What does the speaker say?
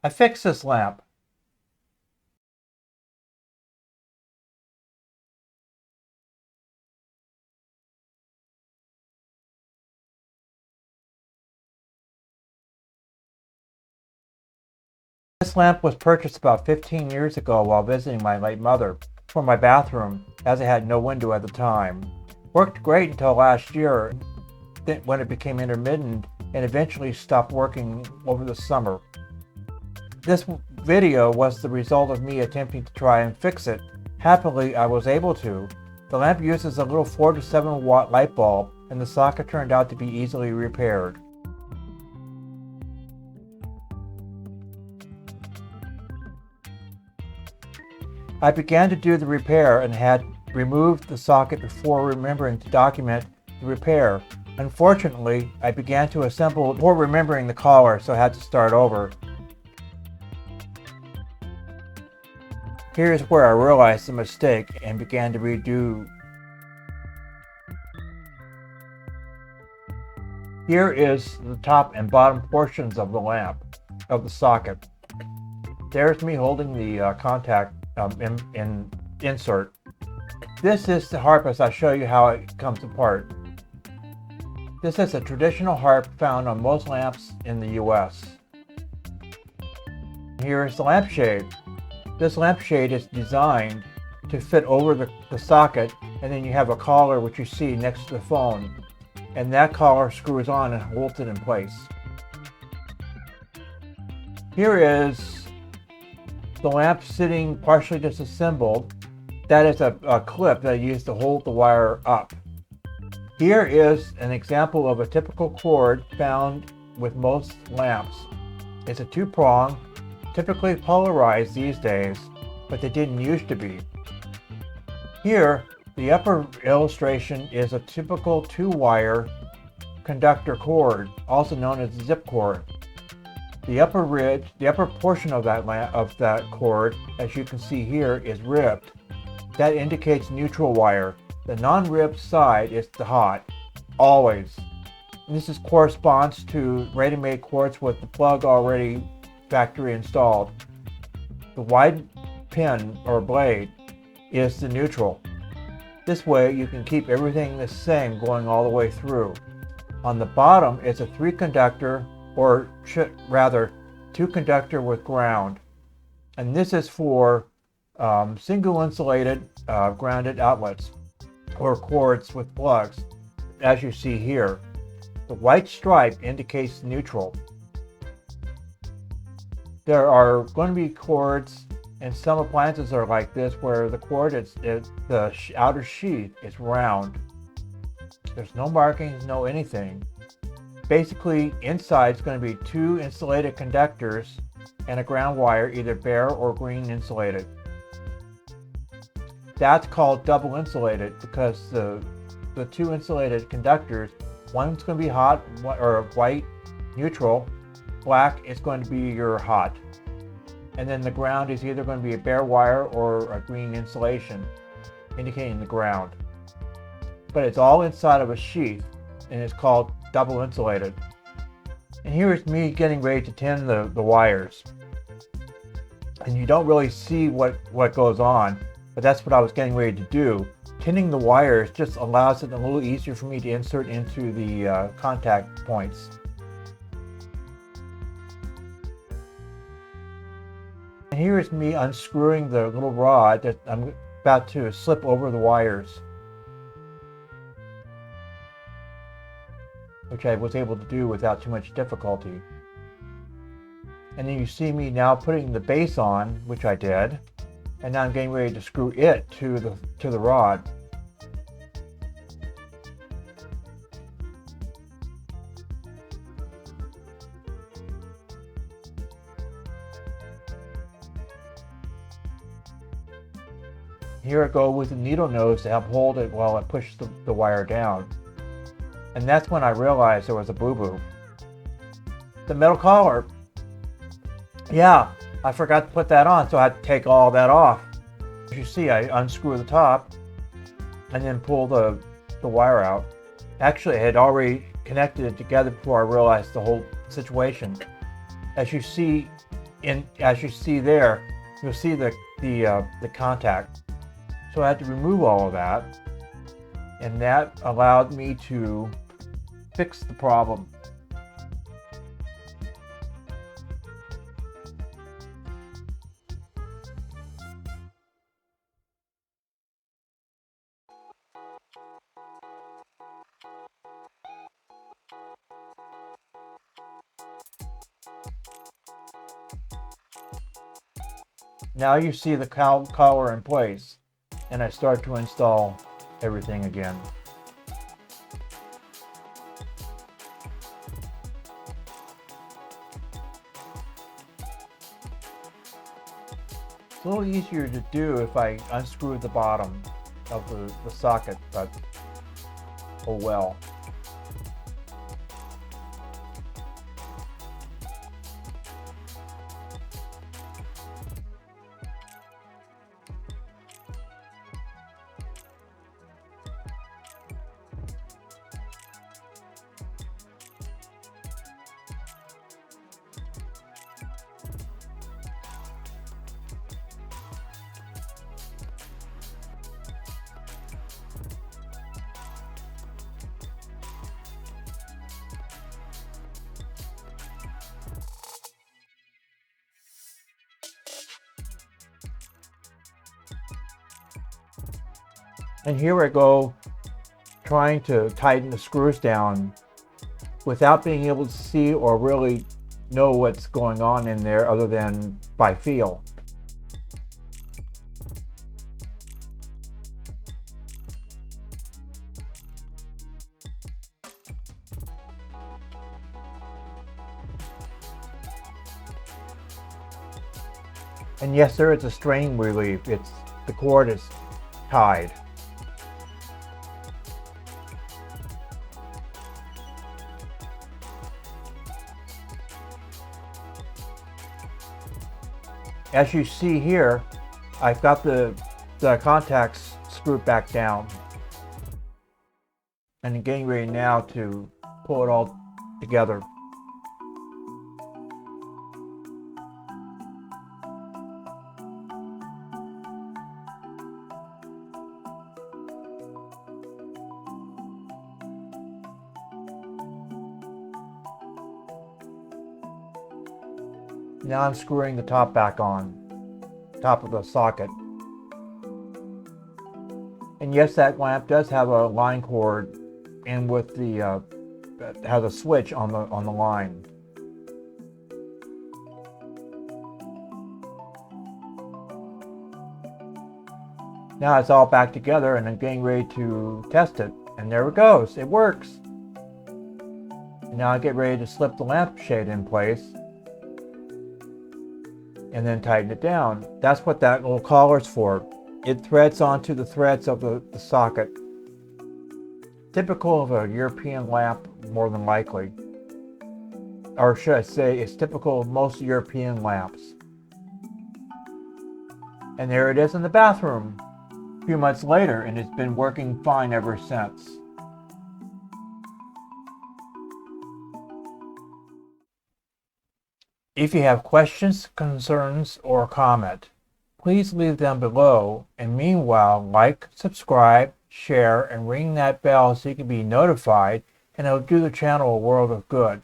I fixed this lamp. This lamp was purchased about 15 years ago while visiting my late mother for my bathroom, as I had no window at the time. Worked great until last year, when it became intermittent and eventually stopped working over the summer. This video was the result of me attempting to try and fix it. Happily, I was able to. The lamp uses a little 4 to 7 watt light bulb, and the socket turned out to be easily repaired. I began to do the repair and had removed the socket before remembering to document the repair. Unfortunately, I began to assemble before remembering the collar, so I had to start over. Here's where I realized the mistake and began to redo. Here is the top and bottom portions of the lamp, of the socket. There's me holding the contact insert. This is the harp as I show you how it comes apart. This is a traditional harp found on most lamps in the US. Here is the lampshade. This lampshade is designed to fit over the socket, and then you have a collar which you see next to the phone, and that collar screws on and holds it in place. Here is the lamp sitting partially disassembled. That is a clip that I use to hold the wire up. Here is an example of a typical cord found with most lamps. It's a 2-prong, typically polarized these days, but they didn't used to be. Here, the upper illustration is a typical 2-wire conductor cord, also known as a zip cord. The upper portion of that cord, as you can see here, is ribbed. That indicates neutral wire. The non-ribbed side is the hot, always. And this corresponds to ready-made cords with the plug already factory installed. The wide pin or blade is the neutral. This way you can keep everything the same going all the way through. On the bottom is a 3-conductor, or rather 2-conductor with ground, and this is for single insulated grounded outlets or cords with plugs, as you see here. The white stripe indicates neutral. There are going to be cords, and some appliances are like this, where the cord the outer sheath is round. There's no markings, no anything. Basically, inside is going to be 2 insulated conductors and a ground wire, either bare or green insulated. That's called double insulated because the 2 insulated conductors, one's going to be hot or white neutral, black is going to be your hot, and then the ground is either going to be a bare wire or a green insulation indicating the ground. But it's all inside of a sheath, and it's called double insulated. And here is me getting ready to tin the wires, and you don't really see what goes on, but that's what I was getting ready to do. Tinning the wires just allows it a little easier for me to insert into the contact points. And here is me unscrewing the little rod that I'm about to slip over the wires, which I was able to do without too much difficulty. And then you see me now putting the base on, which I did, and now I'm getting ready to screw it to the rod. Here I go with the needle nose to help hold it while I push the wire down. And that's when I realized there was a boo-boo. The metal collar. Yeah, I forgot to put that on, so I had to take all that off. As you see, I unscrew the top and then pull the wire out. Actually, I had already connected it together before I realized the whole situation. As you see, And as you see there, you'll see the contact. So I had to remove all of that, and that allowed me to fix the problem. Now you see the collar in place, and I start to install everything again. It's a little easier to do if I unscrew the bottom of the socket, but oh well. And here I go trying to tighten the screws down without being able to see or really know what's going on in there other than by feel. And yes, there is a strain relief. The cord is tied. As you see here, I've got the contacts screwed back down. And I'm getting ready now to pull it all together. Now I'm screwing the top back on, top of the socket. And yes, that lamp does have a line cord, and with the has a switch on the line. Now it's all back together, and I'm getting ready to test it. And there it goes. It works. Now I get ready to slip the lampshade in place and then tighten it down. That's what that little collar's for. It threads onto the threads of the socket. Typical of a European lamp, more than likely. Or should I say, it's typical of most European lamps. And there it is in the bathroom a few months later, and it's been working fine ever since. If you have questions, concerns, or comment, please leave them below, and meanwhile, like, subscribe, share, and ring that bell so you can be notified, and it'll do the channel a world of good.